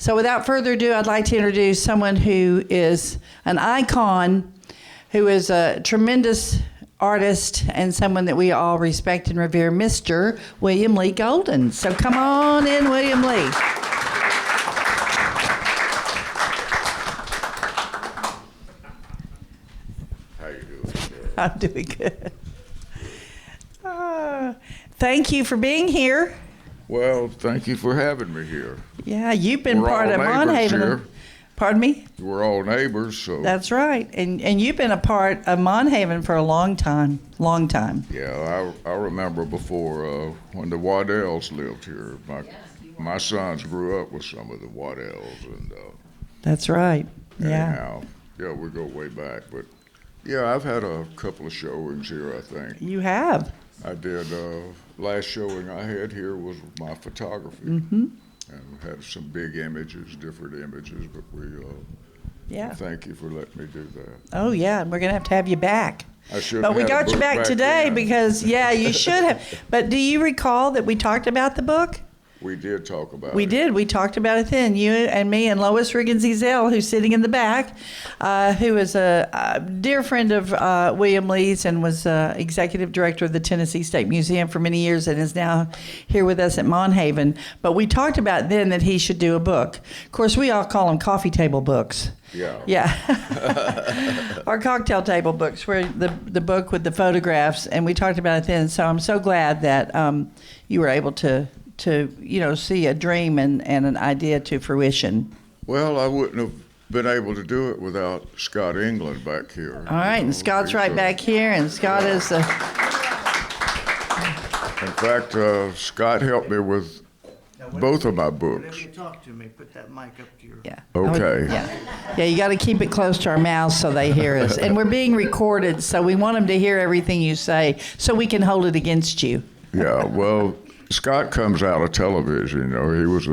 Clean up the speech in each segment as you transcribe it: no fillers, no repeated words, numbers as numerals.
So without further ado, I'd like to introduce someone who is an icon, who is a tremendous artist, and someone that we all respect and revere, Mr. William Lee Golden. So come on in, William Lee. How you doing, Cheryl? I'm doing good. Thank you for being here. Well, thank you for having me here. Yeah, you've been We're part all of neighbors Monhaven. here. Pardon me? We're all neighbors, so. That's right. And you've been a part of Monhaven for a long time. Long time. Yeah, I remember before when the Waddells lived here. My sons grew up with some of the Waddells, and That's right. Yeah. anyhow, yeah, we go way back. But yeah, I've had a couple of showings here, I think. You have. I did, last showing I had here was my photography. Mm-hmm. And had some big images, different images, but Yeah. thank you for letting me do that. Oh, yeah. And we're going to have you back. I should But we have had a got you book back today then. because, yeah, you should have. But do you recall that we talked about the book? We did talk about We it. did. We talked about it then. You and me and Lois Riggins-Ezell, who's sitting in the back, who is a dear friend of William Lee's and was executive director of the Tennessee State Museum for many years and is now here with us at Monhaven. But we talked about then that he should do a book. Of course, we all call them coffee table books. Yeah. Yeah. Our cocktail table books were the book with the photographs, and we talked about it then. So I'm so glad that you were able to see a dream and an idea to fruition. Well, I wouldn't have been able to do it without Scott England back here. All right, and Scott's right back here, and Scott is the... In fact, Scott helped me with both of my books. Whenever you talk to me, put that mic up to your... Yeah. Okay. Yeah, you got to keep it close to our mouths so they hear us. And we're being recorded, so we want them to hear everything you say so we can hold it against you. Yeah, well, Scott comes out of television. He was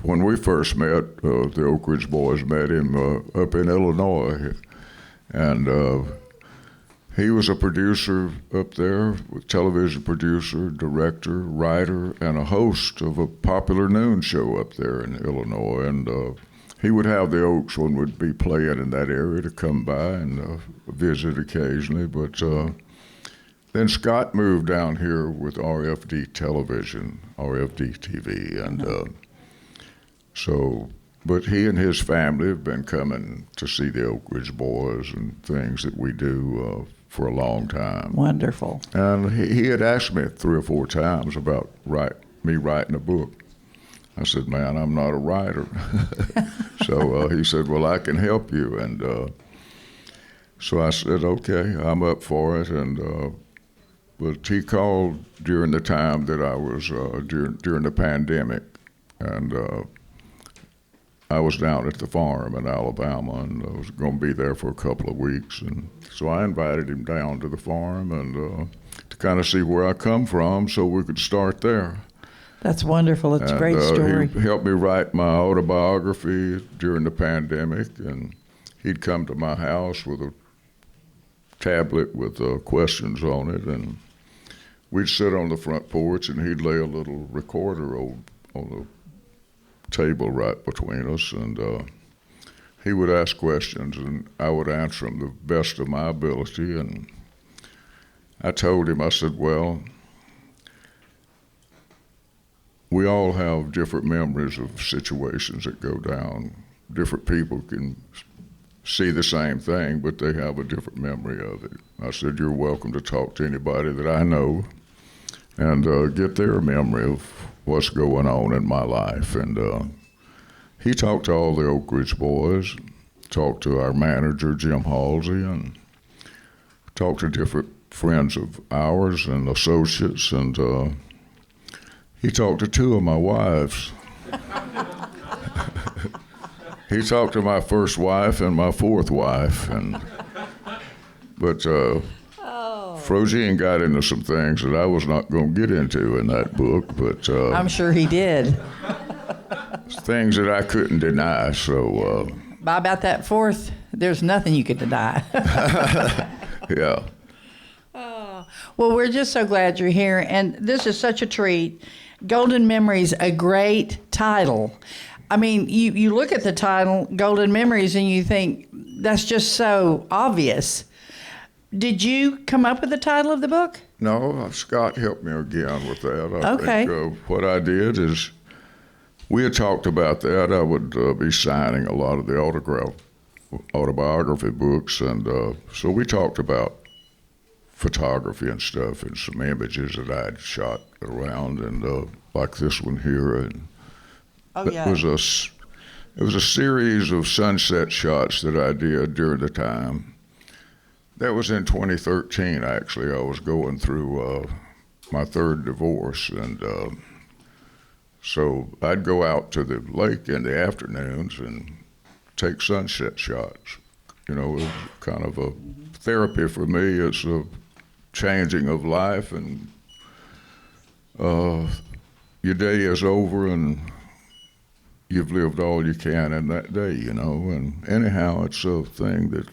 when we first met, the Oak Ridge Boys met him up in Illinois, and he was a producer up there, television producer, director, writer, and a host of a popular noon show up there in Illinois. And he would have the Oaks when we'd be playing in that area to come by and visit occasionally, but. Then Scott moved down here with RFD Television, RFD TV, and but he and his family have been coming to see the Oak Ridge Boys and things that we do for a long time. Wonderful. And he had asked me 3 or 4 times about me writing a book. I said, man, I'm not a writer. So he said, well, I can help you. And so I said, okay, I'm up for it. And but he called during the time that I was, during the pandemic, and I was down at the farm in Alabama, and I was going to be there for a couple of weeks. And so I invited him down to the farm and to kind of see where I come from so we could start there. That's wonderful. It's a great story. He helped me write my autobiography during the pandemic, and he'd come to my house with a tablet with questions on it, and we'd sit on the front porch, and he'd lay a little recorder on the table right between us, and he would ask questions, and I would answer them the best of my ability. And I told him, I said, well, we all have different memories of situations that go down. Different people can see the same thing, but they have a different memory of it. I said, you're welcome to talk to anybody that I know and get their memory of what's going on in my life. And he talked to all the Oak Ridge Boys, talked to our manager, Jim Halsey, and talked to different friends of ours and associates, and he talked to 2 of my wives. He talked to my first wife and my 4th wife, but Frozine got into some things that I was not going to get into in that book, but I'm sure he did. things that I couldn't deny. So About that 4th, there's nothing you could deny. yeah. Well, we're just so glad you're here, and this is such a treat. Golden Memories, a great title. I mean, you look at the title, Golden Memories, and you think that's just so obvious. Did you come up with the title of the book? No, Scott helped me again with that. I Okay. think what I did is, we had talked about that. I would be signing a lot of the autobiography books, and so we talked about photography and stuff, and some images that I had shot around, and like this one here, and it was a series of sunset shots that I did during the time. That was in 2013, actually. I was going through my third divorce, and so I'd go out to the lake in the afternoons and take sunset shots. You know, it was kind of a therapy for me. It's a changing of life, and your day is over, and you've lived all you can in that day, you know. And anyhow, it's a thing that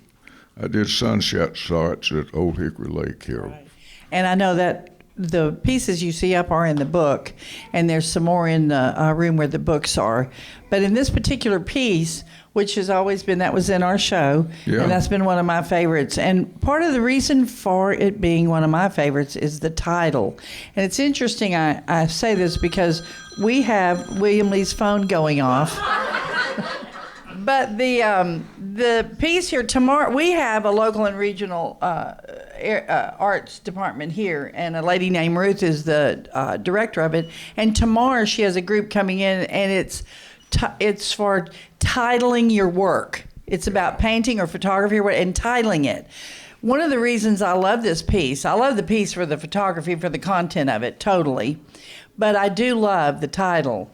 I did sunset shots at Old Hickory Lake here. Right. And I know that the pieces you see up are in the book, and there's some more in the room where the books are. But in this particular piece, which has always been, that was in our show, Yeah. and that's been one of my favorites. And part of the reason for it being one of my favorites is the title. And it's interesting I say this because we have William Lee's phone going off. But the piece here tomorrow, we have a local and regional arts department here, and a lady named Ruth is the director of it. And tomorrow she has a group coming in, and it's for titling your work. It's about painting or photography and titling it. One of the reasons I love this piece, I love the piece for the photography, for the content of it, totally. But I do love the title.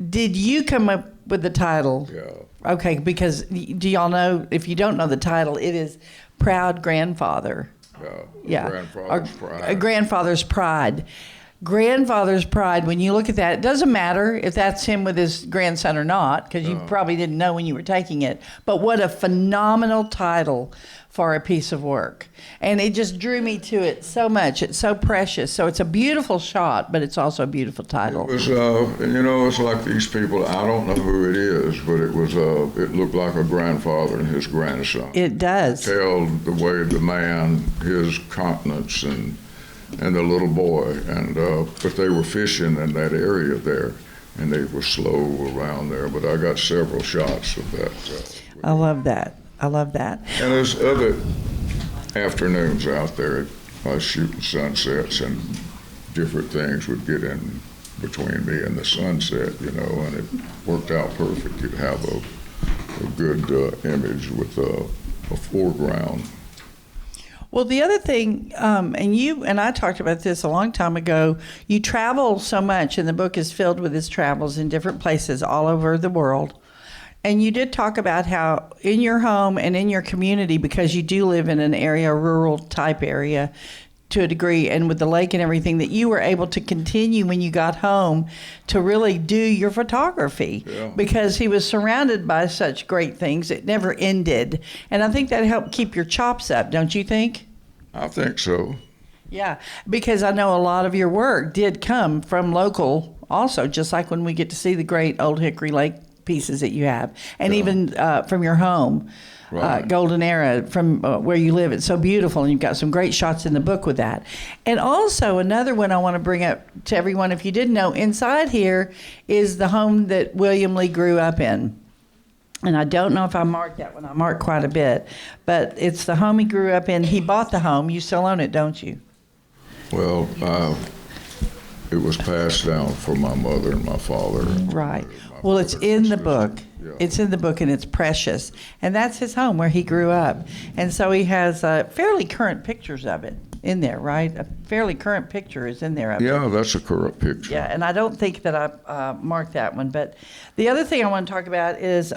Did you come up with the title? Yeah. Okay, because do y'all know, if you don't know the title, it is Proud Grandfather. Yeah. Grandfather's Pride. Grandfather's Pride, when you look at that, it doesn't matter if that's him with his grandson or not, because you probably didn't know when you were taking it. But what a phenomenal title for a piece of work. And it just drew me to it so much. It's so precious. So it's a beautiful shot, but it's also a beautiful title. It was, you know, it's like these people, I don't know who it is, but it was, it looked like a grandfather and his grandson. It does. Tell the way the man, his countenance, and the little boy, and but they were fishing in that area there, and they were slow around there. But I got several shots of that. I love that. I love that. And there's other afternoons out there, I was shooting sunsets, and different things would get in between me and the sunset, you know, and it worked out perfect. You'd have a good image with a foreground. Well, the other thing, and you and I talked about this a long time ago, you travel so much, and the book is filled with his travels in different places all over the world. And you did talk about how in your home and in your community, because you do live in an area, a rural type area to a degree, and with the lake and everything, that you were able to continue when you got home to really do your photography. Yeah. Because he was surrounded by such great things. It never ended. And I think that helped keep your chops up, don't you think? I think so. Yeah, because I know a lot of your work did come from local also, just like when we get to see the great Old Hickory Lake pieces that you have, and even from your home, Right. Golden Era, from where you live. It's so beautiful, and you've got some great shots in the book with that. And also another one I want to bring up to everyone, if you didn't know, inside here is the home that William Lee grew up in. And I don't know if I marked that one. I marked quite a bit. But it's the home he grew up in. He bought the home. You still own it, don't you? Well, it was passed down from my mother and my father. Right. My Well, it's mother in and the sister. book. Yeah. It's in the book, and it's precious. And that's his home where he grew up. And so he has fairly current pictures of it in there, right? A fairly current picture is in there of it. Yeah, that's a correct picture. Yeah, and I don't think that I marked that one. But the other thing I want to talk about is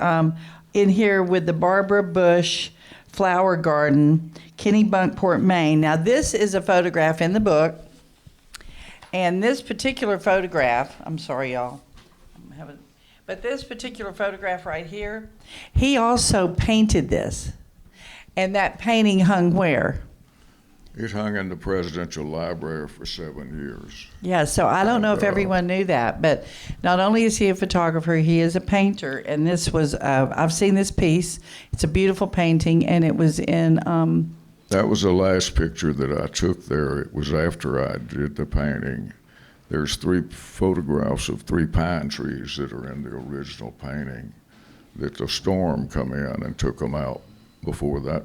in here with the Barbara Bush Flower Garden, Kennebunkport, Maine. Now, this is a photograph in the book. And this particular photograph, I'm sorry, y'all. But this particular photograph right here, he also painted this. And that painting hung where? It hung in the presidential library for 7 years. Yeah, so I don't know if And, everyone knew that, but not only is he a photographer, he is a painter. And this was, I've seen this piece. It's a beautiful painting, and it was in, That was the last picture that I took there. It was after I did the painting. There's 3 photographs of 3 pine trees that are in the original painting that the storm come in and took them out before that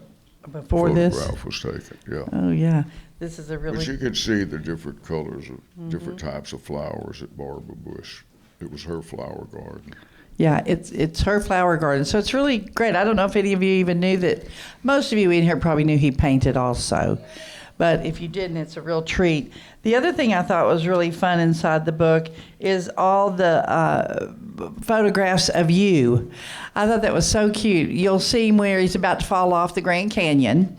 before this. photograph was taken. Yeah. Oh, yeah. This is a But really, you could see the different colors of different types of flowers at Barbara Bush. It was her flower garden. yeah, it's her flower garden. So it's really great. I don't know if any of you even knew that. Most of you in here probably knew he painted also. But if you didn't, it's a real treat. The other thing I thought was really fun inside the book is all the photographs of you. I thought that was so cute. You'll see him where he's about to fall off the Grand Canyon.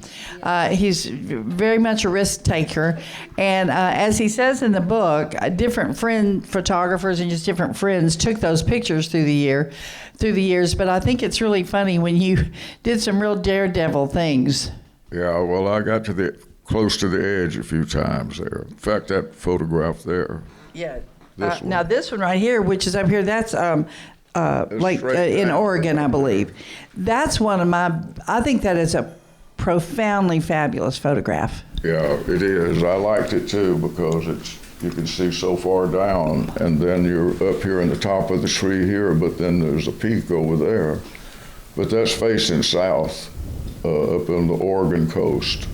He's very much a risk taker. And as he says in the book, different friend photographers and just different friends took those pictures through the years. But I think it's really funny when you did some real daredevil things. Yeah, well, I got to close to the edge a few times there. In fact, that photograph there. Yeah. This one. Now this one right here, which is up here, that's like straight in down. Oregon, I believe. That's one of my. I think that is a profoundly fabulous photograph. Yeah, it is. I liked it too because you can see so far down, and then you're up here in the top of the tree here, but then there's a peak over there. But that's facing south, up on the Oregon coast.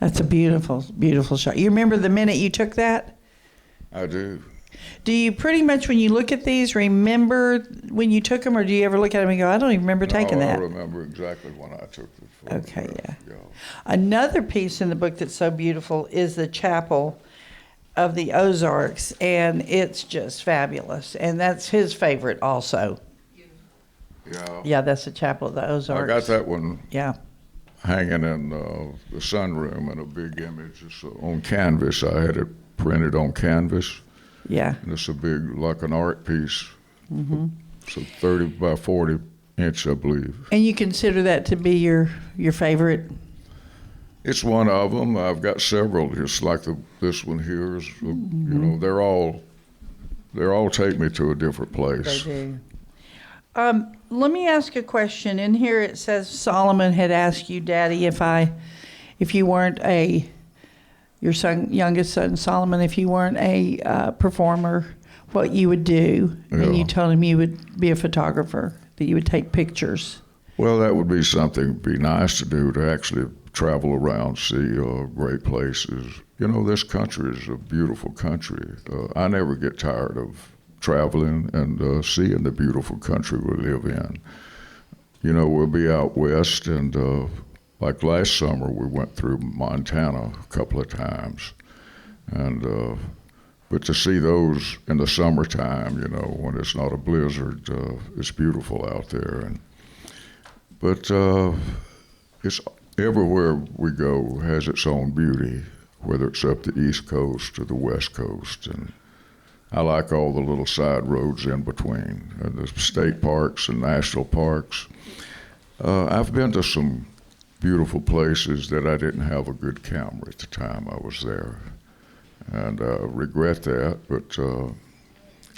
That's a beautiful, beautiful shot. You remember the minute you took that? I do. Do you pretty much, when you look at these, remember when you took them, or do you ever look at them and go, I don't even remember taking No, that? I remember exactly when I took the photograph. Okay, yeah. Another piece in the book that's so beautiful is the chapel of the Ozarks, and it's just fabulous. And that's his favorite also. Yeah. Yeah, that's the chapel of the I Ozarks. got that one Yeah. hanging in the sunroom in a big image. It's on canvas. I had it printed on canvas. Yeah. And it's a big, like an art piece. Mm-hmm. So 30 by 40 inch, I believe. And you consider that to be your favorite? It's one of them. I've got several, just like this one here. Is, you know, they're all take me to a different place. They do. Let me ask a question. In here it says Solomon had asked you, Daddy, if you weren't your youngest son Solomon, if you weren't a performer, what you would do. Yeah. And you told him you would be a photographer, that you would take pictures. Well, that would be something be nice to do, to actually travel around, see great places. You know, this country is a beautiful country. I never get tired of traveling and seeing the beautiful country we live in. You know, we'll be out west, and like last summer, we went through Montana a couple of times. And but to see those in the summertime, you know, when it's not a blizzard, it's beautiful out there. But it's everywhere we go has its own beauty, whether it's up the East Coast or the West Coast. And I like all the little side roads in between, the state parks and national parks. I've been to some beautiful places that I didn't have a good camera at the time I was there. And I regret that, but...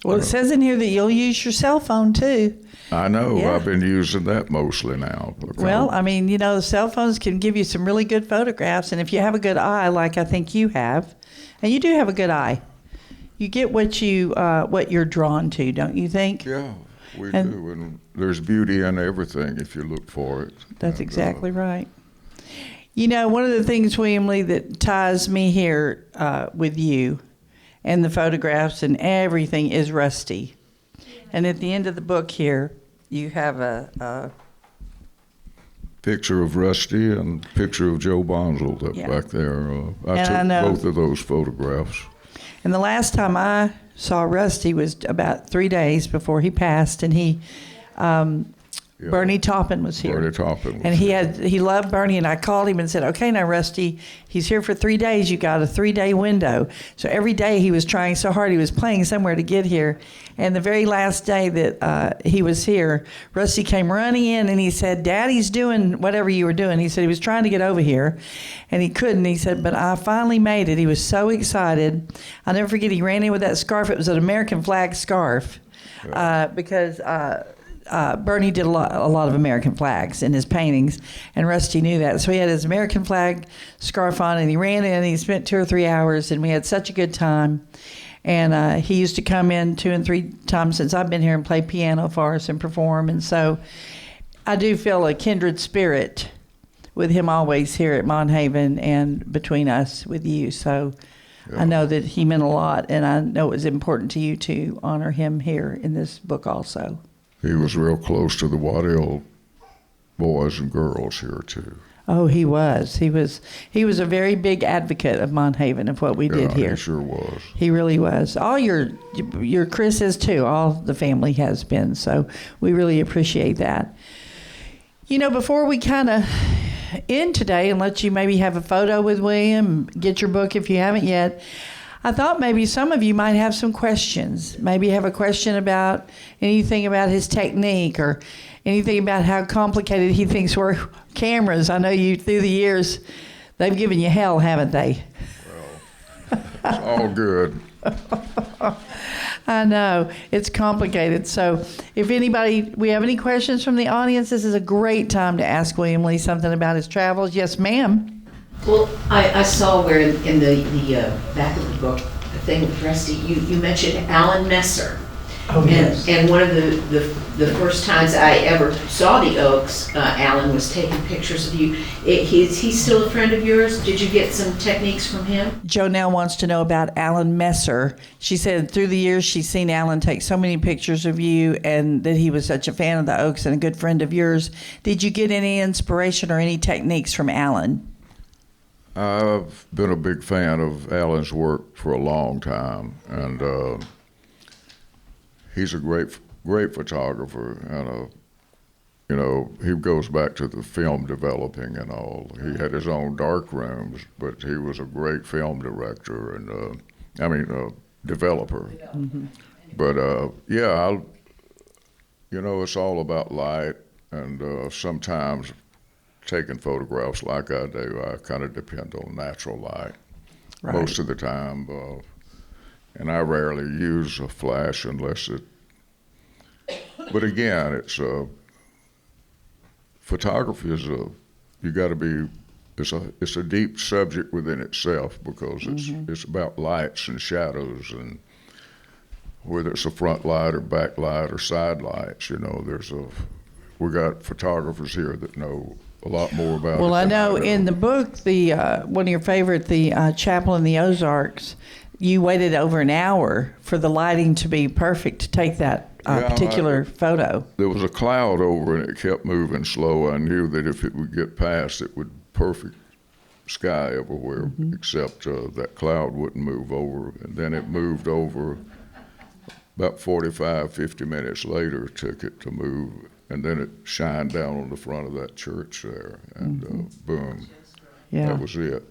Well, it says in here that you'll use your cell phone, too. I know. Yeah. I've been using that mostly now. Well, I mean, you know, the cell phones can give you some really good photographs, and if you have a good eye, like I think you have, and you do have a good eye, you get what you're drawn to, don't you think? Yeah, we do. And there's beauty in everything if you look for it. That's And, exactly right. You know, one of the things, William Lee, that ties me here with you and the photographs and everything is Rusty. And at the end of the book here, you have a picture of Rusty and picture of Joe Bonzel back there. I took both of those photographs. And the last time I saw Rusty was about 3 days before he passed, and Yeah. Bernie Taupin was here. Bernie Taupin was And here. he loved Bernie, and I called him and said, okay, now, Rusty, he's here for 3 days. You got a 3-day window. So every day he was trying so hard. He was playing somewhere to get here. And the very last day that he was here, Rusty came running in, and he said, Daddy's doing whatever you were doing. He said he was trying to get over here, and he couldn't. He said, but I finally made it. He was so excited. I'll never forget, he ran in with that scarf. It was an American flag scarf because Bernie did a lot of American flags in his paintings, and Rusty knew that. So he had his American flag scarf on, and he ran in, and he spent 2 or 3 hours, and we had such a good time. And he used to come in 2 and 3 times since I've been here and play piano for us and perform. And so I do feel a kindred spirit with him always here at Monhaven and between us with you. So I know that he meant a lot, and I know it was important to you to honor him here in this book also. He was real close to the Waddell boys and girls here too. Oh, he was. He was a very big advocate of Monhaven, of what we did here. He sure was. He really was. All your Chris is too. All the family has been. So we really appreciate that. You know, before we kind of end today and let you maybe have a photo with William, get your book if you haven't yet, I thought maybe some of you might have some questions. Maybe have a question about anything about his technique or anything about how complicated he thinks were cameras. I know you, through the years, they've given you hell, haven't they? Well, it's all good. I know. It's complicated. So if we have any questions from the audience, this is a great time to ask William Lee something about his travels. Yes, ma'am. Well, I saw where in the back of the book, the thing with Rusty, you mentioned Alan Messer. Oh, yes. And one of the first times I ever saw the Oaks, Alan was taking pictures of you. He's still a friend of yours? Did you get some techniques from him? Jonelle wants to know about Alan Messer. She said through the years she's seen Alan take so many pictures of you and that he was such a fan of the Oaks and a good friend of yours. Did you get any inspiration or any techniques from Alan? I've been a big fan of Alan's work for a long time, and he's a great photographer, and you know, he goes back to the film developing and all. He had his own dark rooms, but he was a great film director and developer. Mm-hmm. But you know, it's all about light, and sometimes taking photographs like I do, I kind of depend on natural light most of the time, and I rarely use a flash unless it. But again, it's photography is it's a deep subject within itself because it's about lights and shadows and whether it's a front light or back light or side lights. You know, we got photographers here that know a lot more about it. Well, I know in the book, the one of your favorite, the Chapel in the Ozarks, you waited over an hour for the lighting to be perfect to take that particular photo. There was a cloud over and it kept moving slow. I knew that if it would get past, it would perfect sky everywhere, except that cloud wouldn't move over. And then it moved over about 45, 50 minutes later, took it to move. And then it shined down on the front of that church there, and boom, that was it.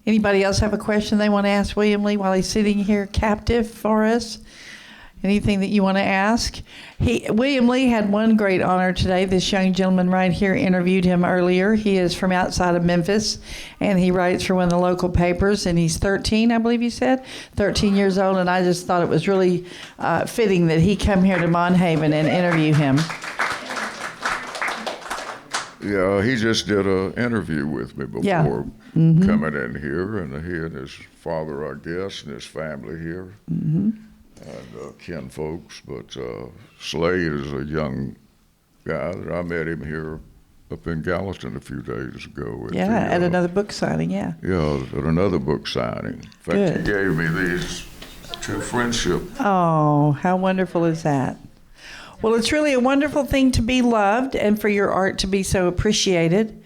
Anybody else have a question they want to ask William Lee while he's sitting here captive for us? Anything that you want to ask? William Lee had one great honor today. This young gentleman right here interviewed him earlier. He is from outside of Memphis, and he writes for one of the local papers, and he's 13, I believe you said, 13 years old, and I just thought it was really fitting that he come here to Monhaven and interview him. Yeah, he just did an interview with me before coming in here, and he and his father, I guess, and his family here, and kin folks. But Slade is a young guy that I met him here up in Gallatin a few days ago. At another book signing, Yeah, at another book signing. In fact, he gave me these to friendship. Oh, how wonderful is that? Well, it's really a wonderful thing to be loved and for your art to be so appreciated.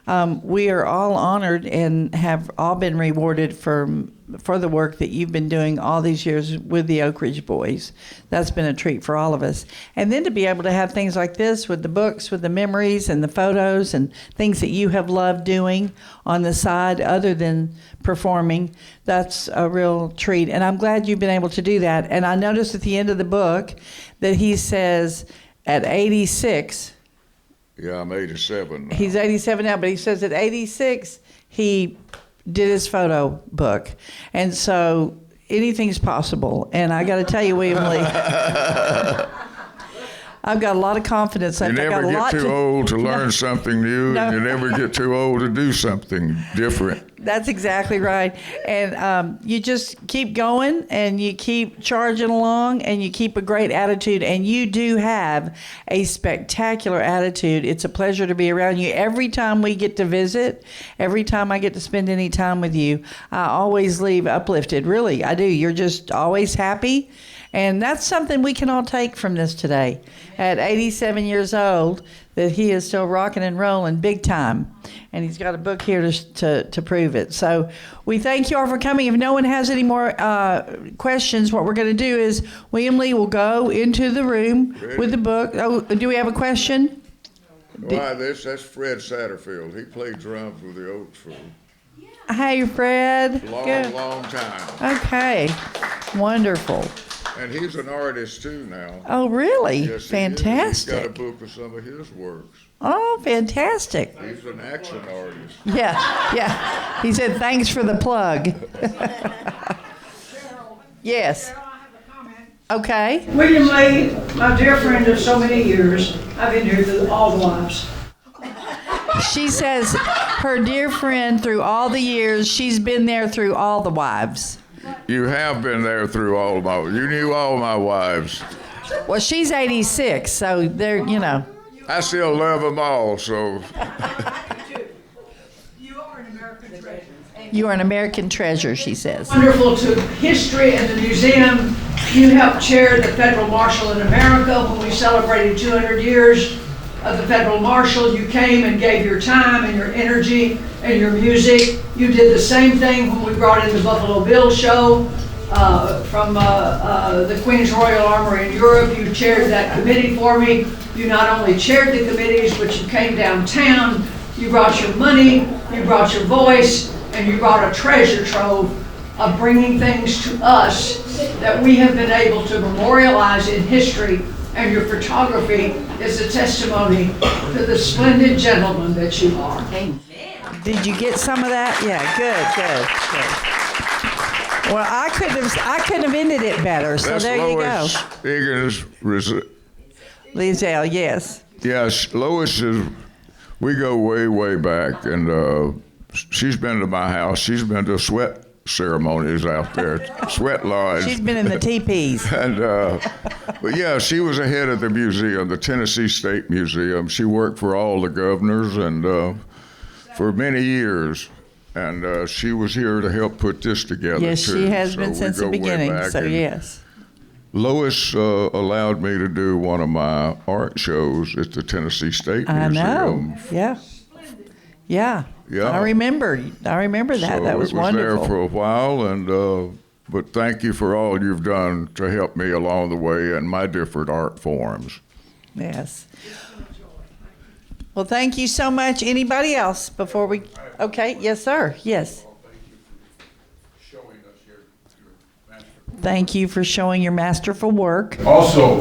We are all honored and have all been rewarded for for the work that you've been doing all these years with the Oak Ridge Boys. That's been a treat for all of us. And then to be able to have things like this with the books, with the memories and the photos and things that you have loved doing on the side other than performing, that's a real treat. And I'm glad you've been able to do that. And I noticed at the end of the book that he says at 86, Yeah, I'm 87 now. he's 87 now, but he says at 86, he did his photo book. And so anything's possible. And I got to tell you, William Lee, I've got a lot of confidence. You I've got never a get lot too old to learn something new, No. and you never get too old to do something different. That's exactly right. And you just keep going and you keep charging along and you keep a great attitude. And you do have a spectacular attitude. It's a pleasure to be around you. Every time we get to visit, every time I get to spend any time with you, I always leave uplifted. Really, I do. You're just always happy. And that's something we can all take from this today. At 87 years old, that he is still rocking and rolling big time. And he's got a book here to prove it. So we thank you all for coming. If no one has any more questions, what we're going to do is William Lee will go into the room with the book. Oh, do we have a question? Why, that's Fred Satterfield. He played drums with the Oaks for Hey, Fred. a long, Good. long time. Okay. Wonderful. And he's an artist too now. Oh, really? Yes, he is. He's got a Fantastic. book of some of his works. Oh, fantastic. He's an action artist. Yeah. He said, thanks for the plug. Yes. Cheryl, I have a comment. Okay. William Lee, my dear friend of so many years, I've been here through all the wives. She says her dear friend through all the years, she's been there through all the wives. You have been there through all my. You knew all my wives. Well, she's 86, so they're, you know. I still love them all. So You are an American treasure. You are an American treasure, she says. Wonderful to history and the museum. You helped chair the Federal Marshal in America when we celebrated 200 years of the Federal Marshal. You came and gave your time and your energy and your music. You did the same thing when we brought in the Buffalo Bill show from the Queen's Royal Armoury in Europe. You chaired that committee for me. You not only chaired the committees, but you came downtown. You brought your money, you brought your voice, and you brought a treasure trove of bringing things to us that we have been able to memorialize in history. And your photography is a testimony to the splendid gentleman that you are. Did you get some of that? Yeah, good. Well, I couldn't have ended it better, so that's there Lois you Higgins. go. Lizelle, yes. Yes, Lois is. We go way, way back, and she's been to my house. She's been to sweat ceremonies out there, sweat lodge. She's been in the teepees. And but yeah, she was the head of the museum, the Tennessee State Museum. She worked for all the governors and for many years. And she was here to help put this together Yes, too. she has So been we since go the way beginning, back. so And yes. Lois allowed me to do one of my art shows at the Tennessee State I Museum. know. Yeah. Yeah. Yeah. I remember that. So That was it was wonderful. there for a while, and but thank you for all you've done to help me along the way in my different art forms. Yes. Well, thank you so much. Anybody else before we? Okay. Yes, sir. Yes. Thank you for showing your masterful work. Also,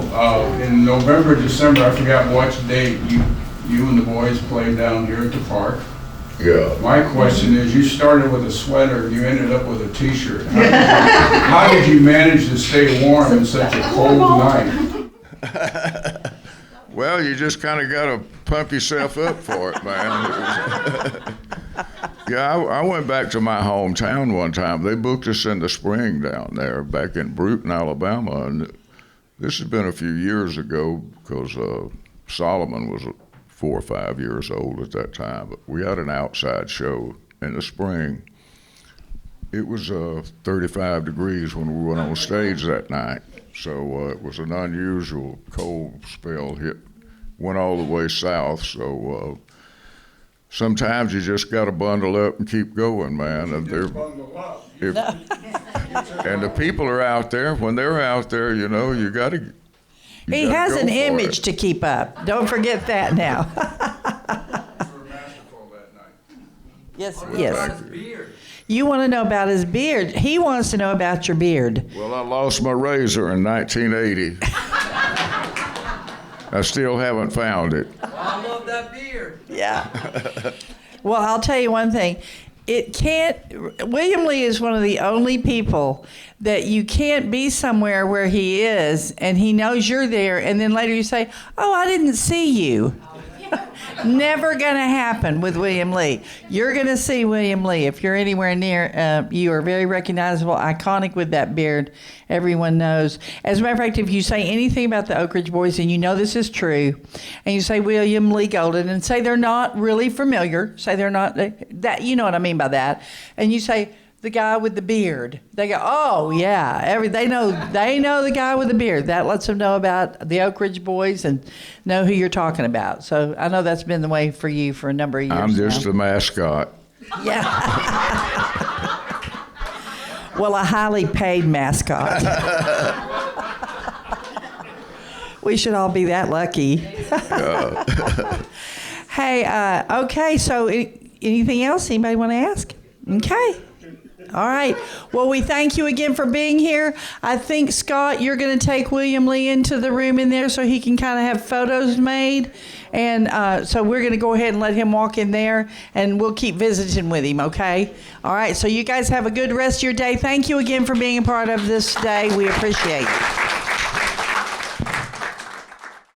in November, December, I forgot what date, you and the boys played down here at the park. Yeah. My question is, you started with a sweater, you ended up with a t-shirt. How did you manage to stay warm in such a cold night? Well, you just kind of got to pump yourself up for it, man. Yeah, I went back to my hometown one time. They booked us in the spring down there, back in Brewton, Alabama, and this has been a few years ago because Solomon was 4 or 5 years old at that time. But we had an outside show in the spring. It was 35 degrees when we went on stage that night, so it was an unusual cold spell went all the way south. So sometimes you just got to bundle up and keep going, man. And they're, and the people are out there. When they're out there, you know, you got to. He has an image to keep up. Don't forget that now. Yes, yes. You want to know about his beard. He wants to know about your beard. Well, I lost my razor in 1980. I still haven't found it. I love that beard. Yeah. Well, I'll tell you one thing. William Lee is one of the only people that you can't be somewhere where he is and he knows you're there and then later you say, oh, I didn't see you. Never going to happen with William Lee. You're going to see William Lee. If you're anywhere near, you are very recognizable, iconic with that beard. Everyone knows. As a matter of fact, if you say anything about the Oak Ridge Boys, and you know this is true, and you say William Lee Golden, and say they're not really familiar, say they're not, that you know what I mean by that, and you say, the guy with the beard. They go, oh yeah, they know the guy with the beard. That lets them know about the Oak Ridge Boys and know who you're talking about. So I know that's been the way for you for a number of years. I'm just now. the mascot. Yeah. Well, a highly paid mascot. We should all be that lucky. Hey, okay. So anything else? Anybody want to ask? Okay. All right. Well, we thank you again for being here. I think, Scott, you're going to take William Lee into the room in there so he can kind of have photos made. And so we're going to go ahead and let him walk in there, and we'll keep visiting with him, okay? All right. So you guys have a good rest of your day. Thank you again for being a part of this day. We appreciate it.